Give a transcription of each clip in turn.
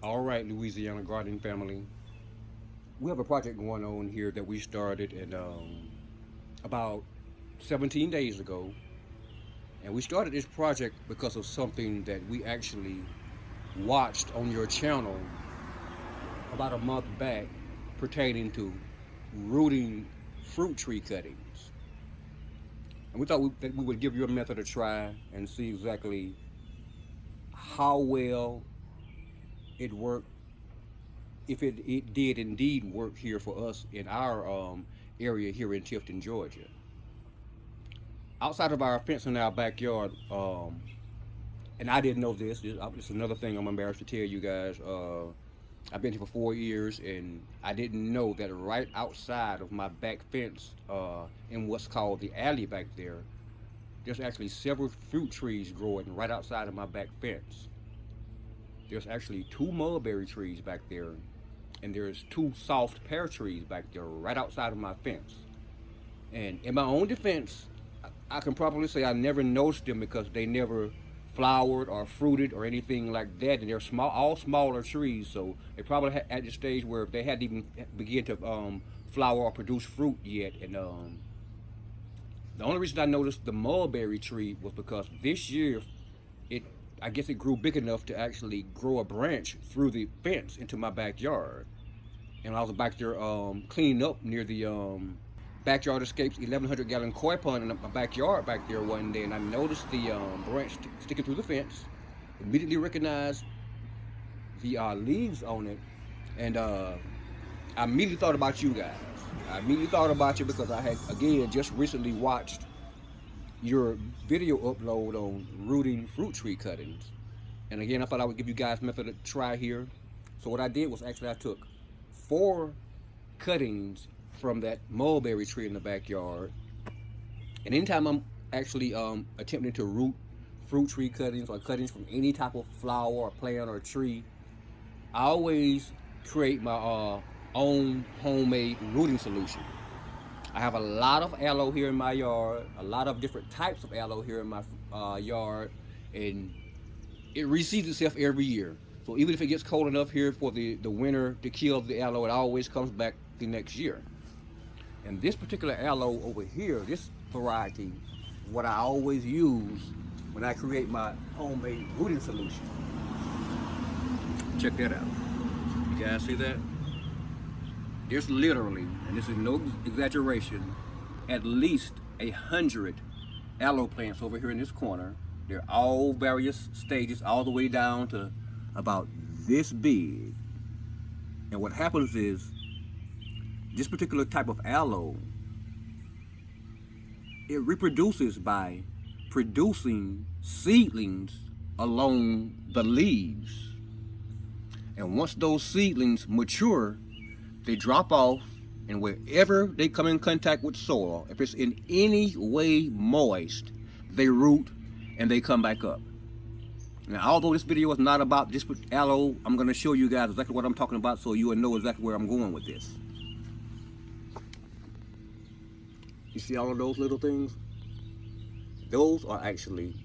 All right, Louisiana Gardening Family. We have a project going on here that we started about 17 days ago. And we started this project because of something that we actually watched on your channel about a month back pertaining to rooting fruit tree cuttings. And we thought that we would give you a method a try and see exactly how well it worked, if it did indeed work here for us in our area here in Tifton, Georgia. Outside of our fence in our backyard, and I didn't know this. It's another thing I'm embarrassed to tell you guys. I've been here for 4 years, and I didn't know that right outside of my back fence, in what's called the alley back there, there's actually several fruit trees growing right outside of my back fence. There's actually two mulberry trees back there, and there's two soft pear trees back there right outside of my fence. And in my own defense, I can probably say I never noticed them because they never flowered or fruited or anything like that. And they're small, all smaller trees, so they probably at the stage where they hadn't even begin to flower or produce fruit yet. And the only reason I noticed the mulberry tree was because this year it I guess it grew big enough to actually grow a branch through the fence into my backyard. And I was back there cleaning up near the backyard escapes 1,100-gallon koi pond in my backyard back there one day, and I noticed the branch sticking through the fence. Immediately recognized the leaves on it, and I immediately thought about you guys. I immediately thought about you because I had again just recently watched your video upload on rooting fruit tree cuttings. And again, I thought I would give you guys a method to try here. So what I did was actually I took 4 cuttings from that mulberry tree in the backyard. And anytime I'm actually attempting to root fruit tree cuttings or cuttings from any type of flower or plant or tree, I always create my own homemade rooting solution. I have a lot of aloe here in my yard, a lot of different types of aloe here in my yard, and it reseeds itself every year. So even if it gets cold enough here for the winter to kill the aloe, it always comes back the next year. And this particular aloe over here, this variety, what I always use when I create my homemade rooting solution. Check that out. You guys see that? There's literally, and this is no exaggeration, at least 100 aloe plants over here in this corner. They're all various stages, all the way down to about this big. And what happens is, this particular type of aloe, it reproduces by producing seedlings along the leaves. And once those seedlings mature, they drop off, and wherever they come in contact with soil, if it's in any way moist, they root and they come back up. Now, although this video is not about this aloe, I'm going to show you guys exactly what I'm talking about so you will know exactly where I'm going with this. You see all of those little things? Those are actually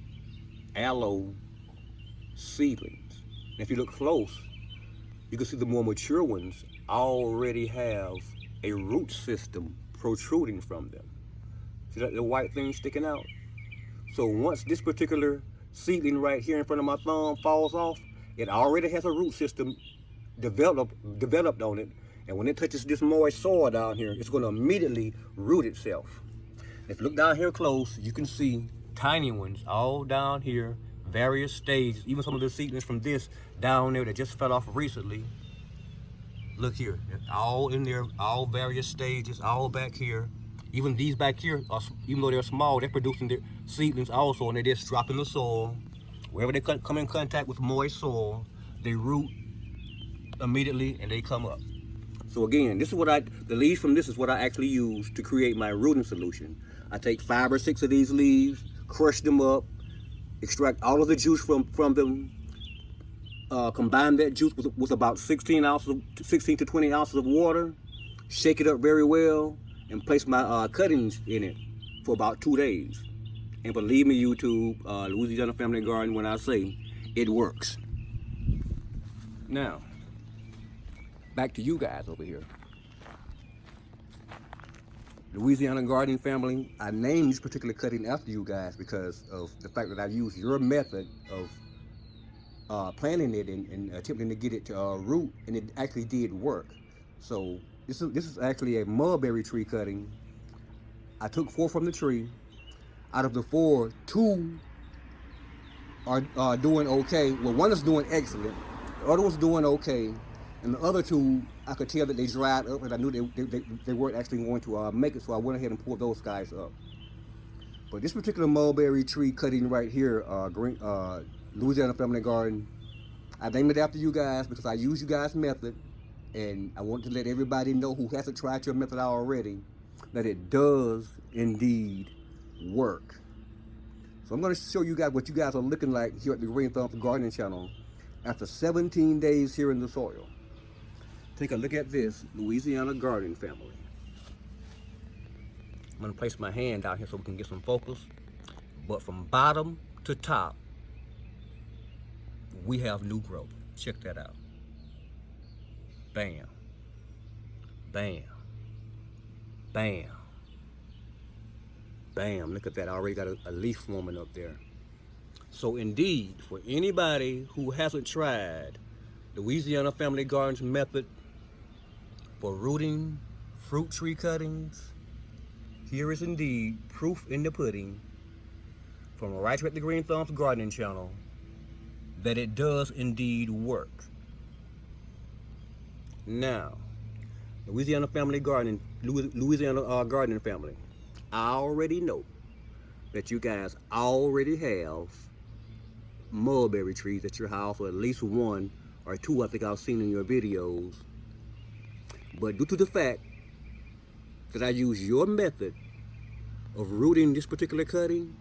aloe seedlings. And if you look close, you can see the more mature ones already have a root system protruding from them. See that little white thing sticking out? So once this particular seedling right here in front of my thumb falls off, it already has a root system developed on it. And when it touches this moist soil down here, it's going to immediately root itself. If you look down here close, you can see tiny ones all down here, various stages, even some of the seedlings from this down there that just fell off recently. Look here, all in there, all various stages, all back here. Even these back here, even though they're small, they're producing their seedlings also, and they just drop in the soil. Wherever they come in contact with moist soil, they root immediately and they come up. So again, this is what the leaves from this is what I actually use to create my rooting solution. I take 5 or 6 of these leaves, crush them up, extract all of the juice from them, combine that juice with about 16 to 20 ounces of water, shake it up very well, and place my cuttings in it for about 2 days. And believe me, YouTube, Louisiana Family Garden, when I say it works. Now, back to you guys over here. Louisiana Gardening Family, I named this particular cutting after you guys because of the fact that I used your method of planting it and attempting to get it to root, and it actually did work. So this is actually a mulberry tree cutting. I took 4 from the tree. Out of the 4, 2 are doing okay. Well, one is doing excellent. The other one's doing okay. And the other 2, I could tell that they dried up, and I knew they weren't actually going to make it, so I went ahead and pulled those guys up. But this particular mulberry tree cutting right here, Louisiana Family Garden, I named it after you guys because I use you guys' method, and I want to let everybody know who hasn't tried your method already that it does indeed work. So I'm going to show you guys what you guys are looking like here at the Green Thumb Gardening Channel after 17 days here in the soil. Take a look at this Louisiana Gardening Family. I'm going to place my hand down here so we can get some focus. But from bottom to top, we have new growth. Check that out. Bam. Bam. Bam. Bam. Look at that. I already got a leaf forming up there. So indeed, for anybody who hasn't tried Louisiana Family Gardens method for rooting fruit tree cuttings, here is indeed proof in the pudding from right here at the Green Thumbs Gardening Channel that it does indeed work. Now, Louisiana Gardening Family, I already know that you guys already have mulberry trees at your house, or at least 1 or 2 I think I've seen in your videos. But due to the fact that I use your method of rooting this particular cutting,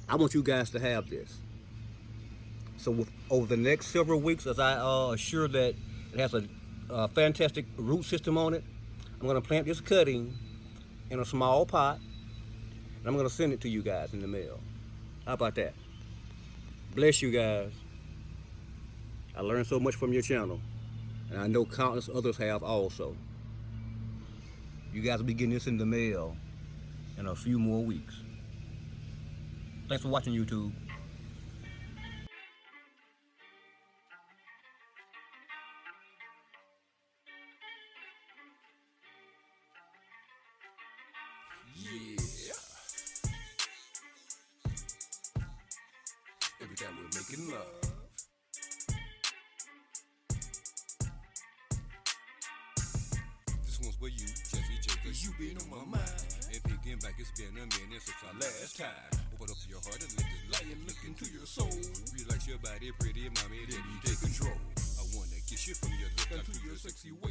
I want you guys to have this. So over the next several weeks, as I assure that it has a fantastic root system on it, I'm going to plant this cutting in a small pot, and I'm going to send it to you guys in the mail. How about that? Bless you guys. I learned so much from your channel, and I know countless others have also. You guys will be getting this in the mail in a few more weeks. Thanks for watching, YouTube. Yeah. Every time we're making love. This one's for you, Jesse J, cause you been on my mind. And thinking back, it's been a minute since our last time. Open up your heart and let this lion look into your soul. Relax your body, pretty mommy, then you take control. I wanna kiss you from your lip down to your sexy waist.